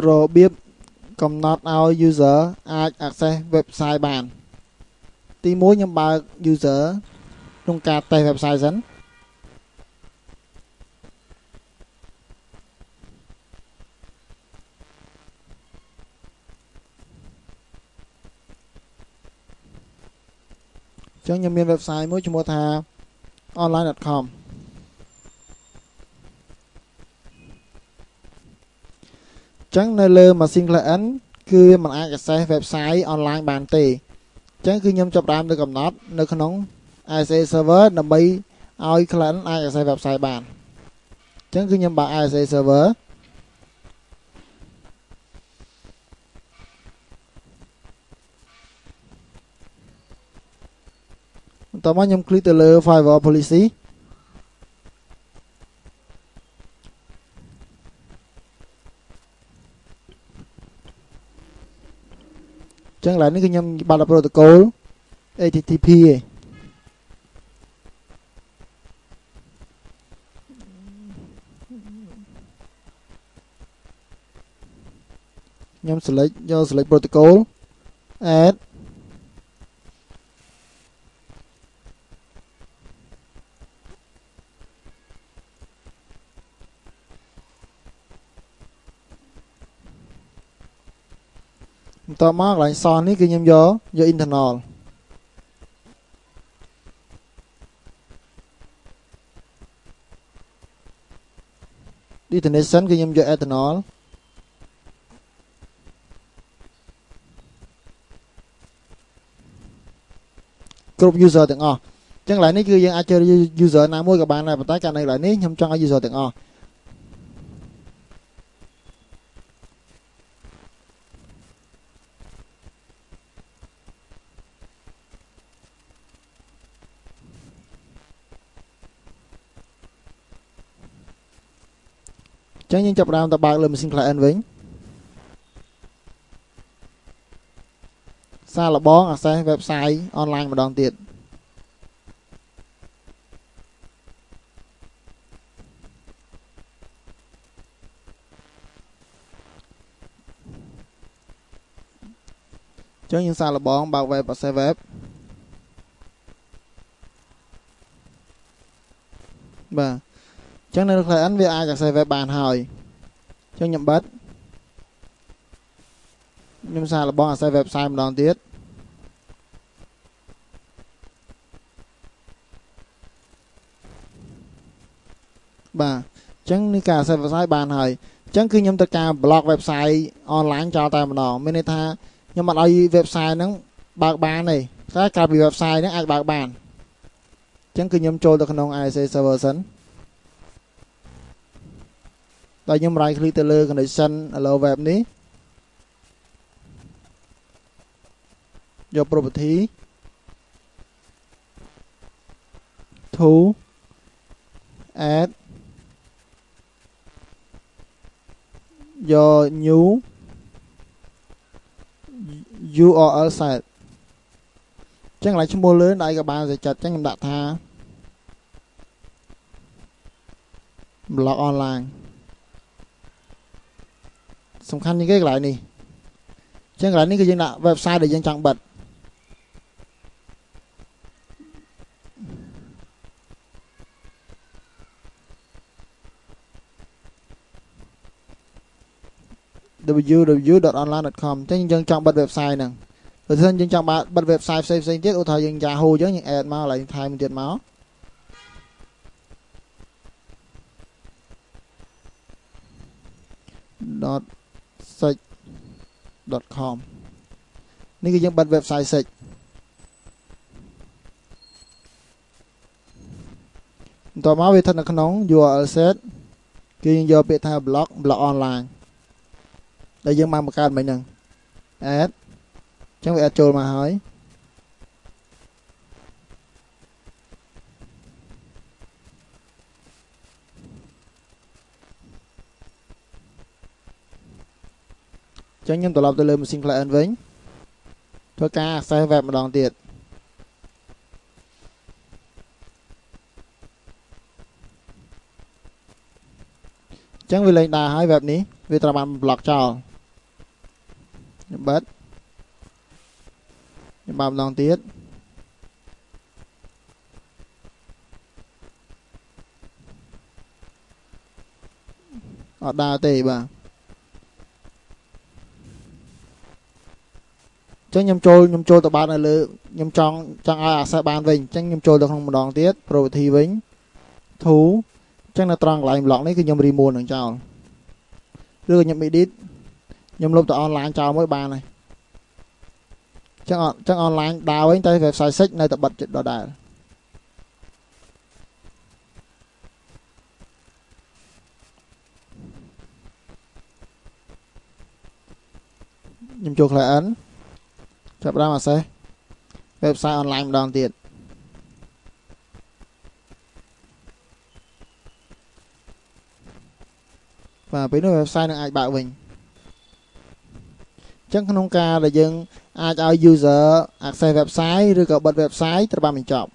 របៀបកំណត់ឲ្យ user អាច access website បានទី1ខ្ញុំបើក user ក្នុងការ test website សិនចឹងខ្ញុំមាន website មួយឈ្មោះថា online.com ចឹងនៅលើ machine client គឺវាមិនអាច access website online បានទេចឹងគឺខ្ញុំចាប់ផ្ដើមទៅកំណត់នៅក្នុង ISA server ដើម្បីឲ្យ client អាច access website បានចឹងគឺខ្ញុំបើក ISA server បន្ទាប់មកខ្ញុំ click ទៅលើ firewall policy ចឹងឡើយនេះគឺខ្ញុំបាត់ protocol HTTP ឯងខ្ញុំ select យក select protocol add បន្ទាប់មកកន្លែងសនេះគឺខ្ញុំយក internal destination គឺខ្ញុំយក external គ្រប់ user ទាំងអស់អញ្ចឹងកន្លែងនេះគឺយើងអាចជ្រើសរើស user ណាមួយក៏បានដែរប៉ុន្តែករណីកន្លែងនេះខ្ញុំចង់ឲ្យ user ទាំងអស់អញ្ចឹងយើងចាប់ផ្ដើមទៅបើកលើ machine client វិញសាកល្បង access website online ម្ដងទៀតអញ្ចឹងយើងសាកល្បងបើក web access web បាទអញ្ចឹងនៅ client វាអាច access web បានហើយអញ្ចឹងខ្ញុំបិទខ្ញុំសាកល្បង access website ម្ដងទៀតបាទអញ្ចឹងនេះការ access website បានហើយអញ្ចឹងគឺខ្ញុំត្រូវការ block website online ចោលតែម្ដងមានន័យថាខ្ញុំមិនឲ្យ website ហ្នឹងបើកបានទេតែក្រៅពី website ហ្នឹងអាចបើកបានអញ្ចឹងគឺខ្ញុំចូលទៅក្នុង ISA server សិនដល់ខ្ញុំ right click ទៅលើ connection allow web នេះយក property to add យក new URL site អញ្ចឹងកន្លែងឈ្មោះលើដៃក៏បានតែចាត់អញ្ចឹងខ្ញុំដាក់ថា blog online សំខាន់ជាងគេកន្លែងនេះអញ្ចឹងកន្លែងនេះគឺយើងដាក់ website ដែលយើងចង់បិទwww.online.com អញ្ចឹងយើងចង់បិទ website ហ្នឹងបើមិនយើងចង់បិទ website ផ្សេងៗទៀតឧទាហរណ៍យើង Yahoo អញ្ចឹងយើង add មកកន្លែងថែមទៀតមក.sec.com នេះគឺយើងបិទ website sec បន្ទាប់មកវាស្ថិតនៅក្នុង URL set គឺយើងយកពាក្យថា blog online ដែលយើងបានបង្កើតមិញហ្នឹង add អញ្ចឹងវា add ចូលមកហើយអញ្ចឹងខ្ញុំត្រឡប់ទៅលើ machine client វិញធ្វើការ access web ម្ដងទៀត ចឹងវាលេងដើរហើយ web នេះវាត្រូវបាន block ចោលខ្ញុំបិទខ្ញុំបើកម្ដងទៀតអត់ដើរទេបាទចឹងខ្ញុំចូលទៅបាត់នៅលើខ្ញុំចង់ឲ្យ access បានវិញចឹងខ្ញុំចូលទៅក្នុងម្ដងទៀត property វិញ to ចឹងនៅត្រង់កន្លែង block នេះគឺខ្ញុំ remove នឹងចោលឬក៏ខ្ញុំ edit ខ្ញុំលុបទៅ online ចោលមួយបានហើយចឹង online ដើរវិញតែ website សិចនៅតែបិទចិត្តដដែលខ្ញុំចូល client ចាប់បាន access website online ម្ដងទៀតបាទពេលនោះ website នឹងអាចបើកវិញចឹងក្នុងការដែលយើងអាចឲ្យ user access website ឬក៏បិទ website ត្រូវបានបញ្ចប់